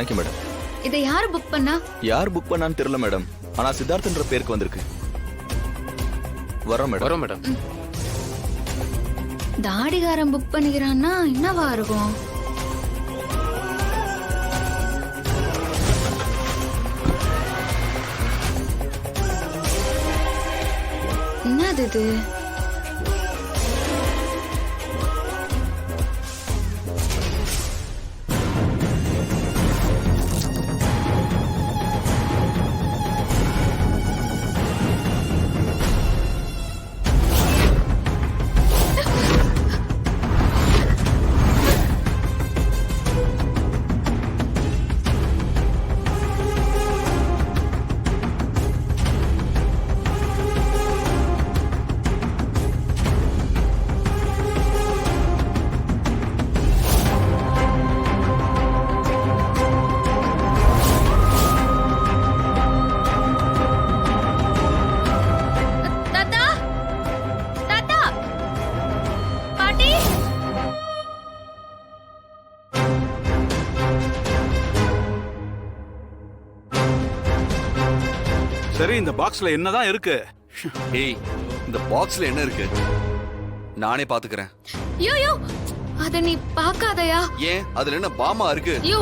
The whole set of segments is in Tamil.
Thank you madam. இதை யாரு புக் பண்ணா? யார் புக் பண்ணான்னு தெரியல மேடம். ஆனா சித்தார்த்ன்ற பேருக்கு வந்திருக்கு. வரோம் மேடம். தாடிகாரன் புக் பண்ணிக்கிறான்னா என்னவா இருக்கும்? என்னது இது? சரி, இந்த பாக்ஸ்ல என்னதான் இருக்கு? ஏய், இந்த பாக்ஸ்ல என்ன இருக்கு? நானே பாத்துக்கிறேன். யோ அத நீ பாக்காதயா? ஏன், அதுல என்ன பாமா இருக்கு? யோ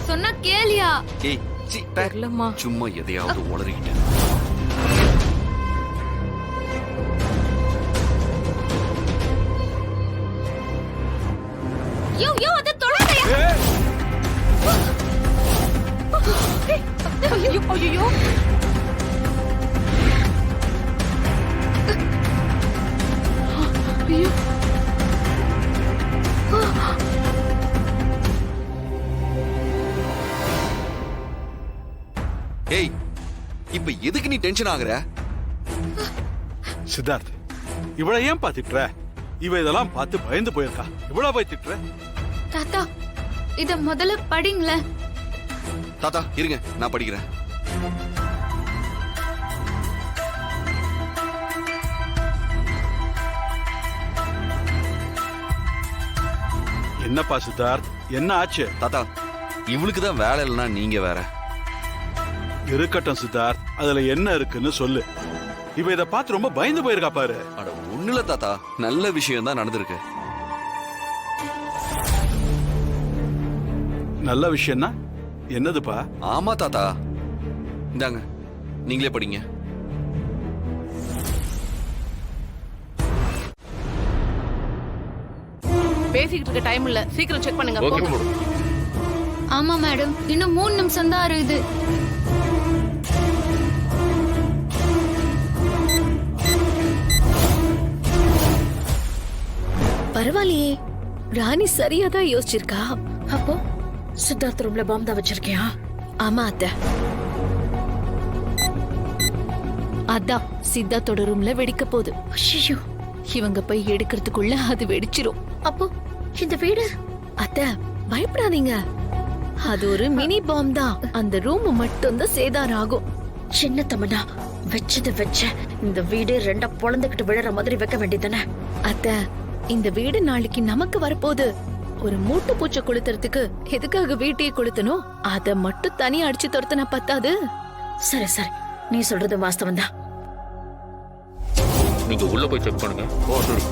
சொன்னா கேளியா? ஏய் சீ, சும்மா எதையாவது உளறிக்கிட்டு. யோ அத தொடாதயா? ஐயோ ஏய், இப்ப எதுக்கு நீ டென்ஷன் ஆகுற? சித்தார்த், இவளை ஏன் திட்டுற? இவ இதெல்லாம் பார்த்து பயந்து போயிருக்கா. இவ்வளவு போய் திட்டுற? தாத்தா, இத முதல்ல படிங்களேன். தாத்தா இருங்க, நான் படிக்கிறேன். என்னப்பா சித்தார்த், என்ன ஆச்சு? தாத்தா, இவளுக்கு தான் வேலை இல்லைன்னா நீங்க வேற. இருக்கட்டும் சித்தார்த், அதுல என்ன இருக்குன்னு சொல்லு. இவ இத பார்த்து ரொம்ப பயந்து போயிருக்கா பாரு. அட ஒண்ணுல தாத்தா, நல்ல விஷயம் தான் நடந்திருக்கு. நல்ல விஷயம்னா என்னதுப்பா? ஆமா தாத்தா, இந்தாங்க நீங்களே படிங்க. பேசிக்கிட்டு இருக்க டைம் இல்ல, சீக்கிரம் செக் பண்ணுங்க. ஆமா மேடம், இன்னும் 3 நிமிஷம் தான் இருக்குது. பரவாயில்லையே, ராணி சரியாதான் யோசிச்சிருக்கா. அப்போ சித்தார்த் ரூம்ல பாம் தான் வச்சிருக்கியா? ஆமா அத்தை. அதான் சித்தார்த்தோட ரூம்ல வெடிக்க போகுது. ஐயோ, இவங்க போய் எடுக்கிறதுக்குள்ள அது வெடிச்சிரும். அப்போ இந்த வீடு? அத்தை பயப்படாதீங்க, அது ஒரு மினி பாம் தான். அந்த ரூம் மட்டும் தான் சேதாரம் ஆகும். சின்ன தமனா வச்சது வச்ச இந்த வீடு ரெண்டா பொழந்துகிட்டு விழற மாதிரி வைக்க வேண்டியதானே? அத்தை, இந்த வீடு நாளைக்கு நமக்கு வரப்போகுது. ஒரு மூட்டை பூச்சை கொளுத்துறதுக்கு எதுக்காக வீட்டையே கொளுத்தணும்? அத மட்டும் தனியா அடிச்சு துரத்துனா பத்தாது. சரி சரி, நீ சொல்றது வாஸ்தவம் தான். நீங்க உள்ள போய் செக் பண்ணுங்க. ஓ சரி.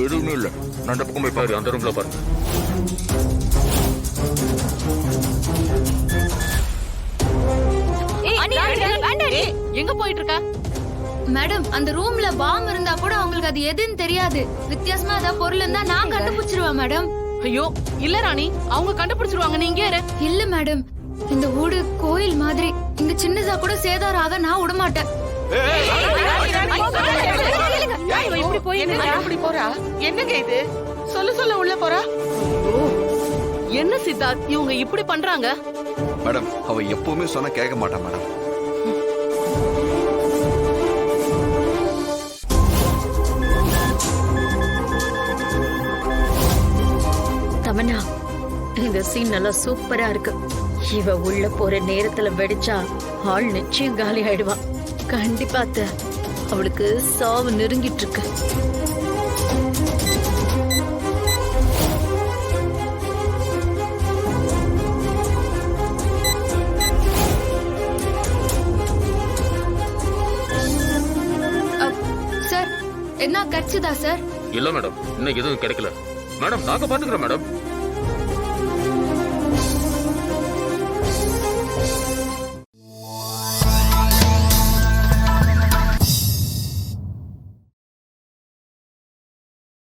எதுவுமே இல்ல. நான் அந்த பக்கம் போய் பாரு, அந்த ரூம்ல பாருங்க. எங்க போயிட்டு இருக்க? மேடம், அந்த ரூம்ல பாம் இருந்தா கூட அவங்களுக்கு அது எதுன்னு தெரியாது. வித்தியாசமா ஏதாவது பொருள் இருந்தா நான் கண்டுபிடிச்சிருவேன் மேடம். ஐயோ இல்ல ராணி, அவங்க கண்டுபிடிச்சிருவாங்க, நீங்க இரு. இல்ல மேடம், இந்த ஊடு கோயில் மாதிரி. இங்க சின்னதா கூட சேதாரம் ஆக நான் விட மாட்டேன். இப்படி போறா? என்னங்க இது? சொல்ல உள்ள போறா? ஓ, என்ன சித்தார்த் இவங்க இப்படி பண்றாங்க? மேடம் அவ எப்பவுமே சொன்னா கேட்க மாட்டான் மேடம். தமன்னா, இந்த சீன் நல்லா சூப்பரா இருக்கு. இவ உள்ள போற நேரத்துல வெடிச்சா ஆள் நிச்சயம் காலி ஆயிடுவா. கண்டிப்பா அத்தை, அவளுக்கு சாவு நெருங்கிட்டு இருக்கு. சார் என்ன கிடைச்சதா சார்? இல்ல மேடம், இன்னும் எதுவும் கிடைக்கல. மேடம் நாங்க பாத்துக்கிறோம் மேடம்.